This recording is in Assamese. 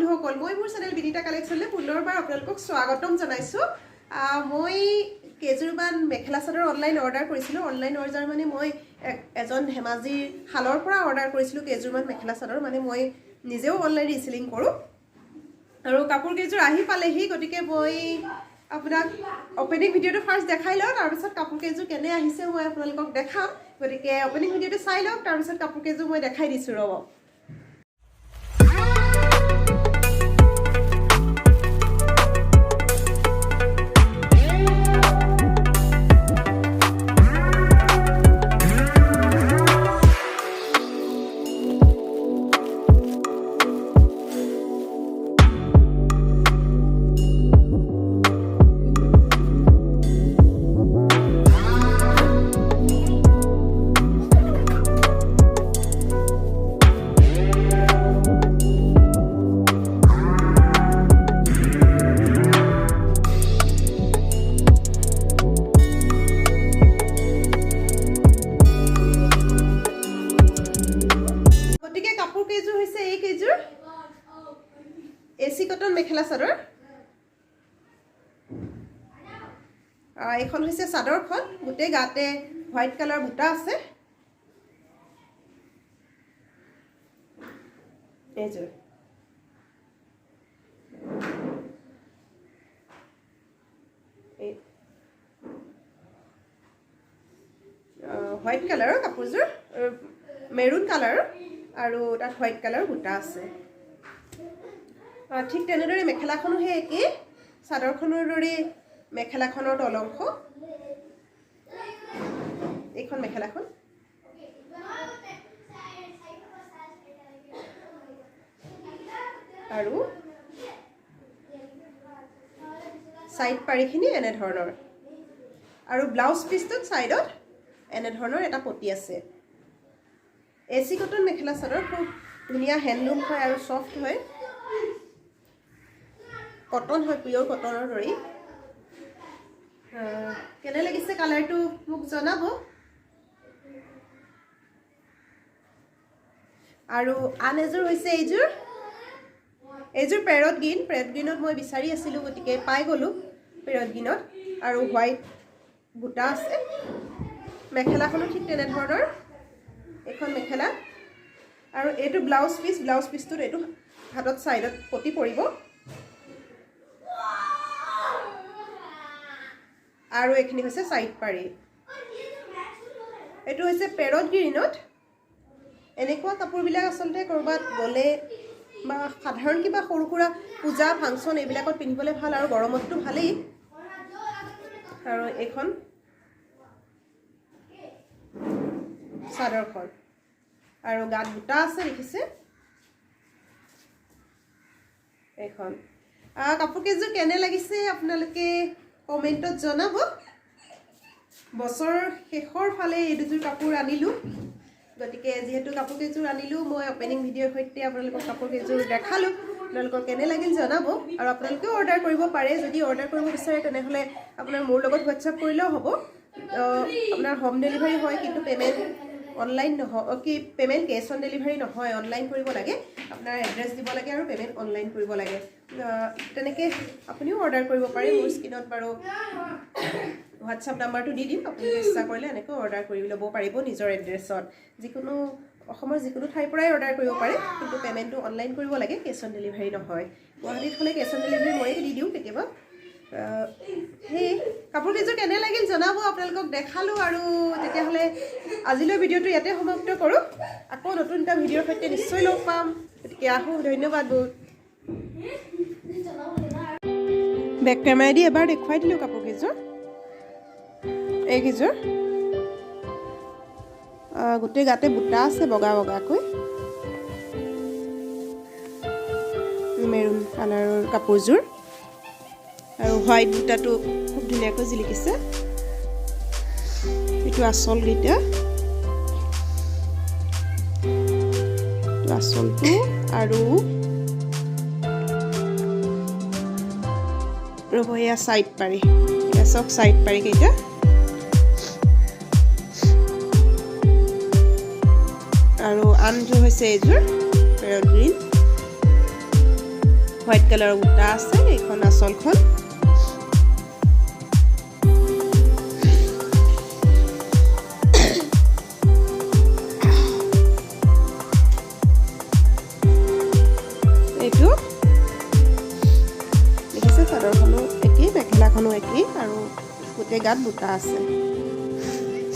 বন্ধুসকল মই মোৰ চেনেল বিনিতা কালেকশ্যনলৈ পুনৰবাৰ আপোনালোকক স্বাগতম জনাইছোঁ মই কেজুৰবান মেখেলা চাদৰ অনলাইন অৰ্ডাৰ কৰিছিলোঁ অনলাইন অৰ্ডাৰ মানে মই এজন ধেমাজিৰ হালৰ পৰা অৰ্ডাৰ কৰিছিলোঁ কেজুৰবান মেখেলা চাদৰ মানে মই নিজেও অনলাইন ৰিসেলিং কৰোঁ আৰু কাপোৰ কেজুৰ আহি পালেহি গতিকে মই আপোনাক ওপেনিং ভিডিঅ'টো ফাৰ্ষ্ট দেখাই লওঁ তাৰপিছত কাপোৰ কেজুৰ কেনে আহিছে মই আপোনালোকক দেখাম গতিকে ওপেনিং ভিডিঅ'টো চাই লওক তাৰপিছত কাপোৰ কেজুৰ মই দেখাই দিছোঁ ৰ'ব এসি কটন মেখেলা চাদৰ এখন হৈছে চাদৰখন গোটেই গাতে হোৱাইট কালাৰ বুটা আছে এইযোৰ হোৱাইট কালাৰৰ কাপোৰযোৰ মেৰুন কালাৰ আৰু তাত হোৱাইট কালাৰ বুটা আছে ঠিক তেনেদৰে মেখেলাখনো হে একে চাদৰখনৰ দৰে মেখেলাখনৰ তলংশ এইখন মেখেলাখন আৰু সাইড পাৰিখিনি এনে ধৰণৰ আৰু ব্লাউজ পিছটোত সাইডত এনে ধৰণৰ এটা পটি আছে এসি কটন মেখেলা চাদৰ খুব ধুনীয়া হ্যান্ডলুম হয় আৰু সফট হয় কটন হয় পিওৰ কটনৰ দৰে কেনে লাগিছে কালাৰটো মোক জনাব আৰু আন এযোৰ হৈছে এইযোৰ পেৰট গ্ৰীনত মই বিচাৰি আছিলোঁ গতিকে পাই গ'লোঁ পেৰট গ্ৰীনত আৰু হোৱাইট বুটা আছে মেখেলাখনো ঠিক তেনেধৰণৰ এখন মেখেলা আৰু এইটো ব্লাউজ পিছটোত এইটো হাতত সাইডত পটি পৰিব আৰু এখিনি হৈছে সাইড পাৰি এটো হৈছে পেৰট গ্ৰীনত এনেকুৱা কাপোৰবিলাক আসলতে কৰবাত গলে বা সাধাৰণ কিবা সৰুকুৰা পূজা ফাংচন এইবিলাকত পিন্ধিবলৈ ভাল আৰু গৰমতটো ভালেই আৰু এখন চাদৰখন আৰু গাত বুটা আছে দেখিছে এখন কাপোৰ কেজোৰ কেনে লাগিছে আপোনালোকে কমেন্টত জনাব বছৰ শেষৰ ফালে এই দুযোৰ কাপোৰ আনিলোঁ গতিকে যেহেতু কাপোৰ কেজোৰ আনিলোঁ মই ওপেনিং ভিডিঅ'ৰ সৈতে আপোনালোকক কাপোৰ কেজোৰ দেখালোঁ আপোনালোকৰ কেনে লাগিল জনাব আৰু আপোনালোকেও অৰ্ডাৰ কৰিব পাৰে যদি অৰ্ডাৰ কৰিব বিচাৰে তেনেহ'লে আপোনাৰ মোৰ লগত হোৱাটছআপ কৰিলেও হ'ব আপোনাৰ হোম ডেলিভাৰী হয় কিন্তু পেমেন্ট অনলাইন নহয় কি পেমেন্ট কেছ অন ডেলিভাৰী নহয় অনলাইন কৰিব লাগে আপোনাৰ এড্ৰেছ দিব লাগে আৰু পেমেন্ট অনলাইন কৰিব লাগে তেনেকে আপুনিও অৰ্ডাৰ কৰিব পাৰে মোৰ স্ক্ৰীনত বাৰু হোৱাটছআপ নাম্বাৰটো দি দিম আপুনি ইচ্ছা কৰিলে এনেকৈ অৰ্ডাৰ কৰি ল'ব পাৰিব নিজৰ এড্ৰেছত যিকোনো অসমৰ যিকোনো ঠাইৰ পৰাই অৰ্ডাৰ কৰিব পাৰে কিন্তু পেমেন্টটো অনলাইন কৰিব লাগে কেছ অন ডেলিভাৰী নহয় গুৱাহাটীত হ'লে কেছ অন ডেলিভাৰী মই দি দিওঁ কেতিয়াবা সেই কাপোৰ কেজোৰ কেনে লাগিল জনাব আপোনালোকক দেখালোঁ আৰু তেতিয়াহ'লে আজিলৈ ভিডিঅ'টো ইয়াতে সমাপ্ত কৰোঁ আকৌ নতুন এটা ভিডিঅ'ৰ সৈতে নিশ্চয় লগ পাম গতিকে আহোঁ ধন্যবাদ বহুত বেক কেমেৰা দি এবাৰ দেখুৱাই দিলোঁ কাপোৰ কেজোৰ এইকেইযোৰ গোটেই গাতে বুটা আছে বগা বগাকৈ মেৰুন কালাৰৰ কাপোৰযোৰ আৰু হোৱাইট বুটাটো খুব ধুনীয়াকৈ জিলিকিছে এইটো আচল গিটা আচলটো আৰু ৰ'ব এয়া সাইড পাৰি এয়া সব সাইড পাৰি কেইটা আৰু আনযোৰ হৈছে এইযোৰ পেৰট গ্ৰীন হোৱাইট কালাৰৰ বুটা আছে এইখন আঁচলখন এইটো দেখিছে চাদৰখনো একেই মেখেলাখনো একেই আৰু গোটেই গাত বুটা আছে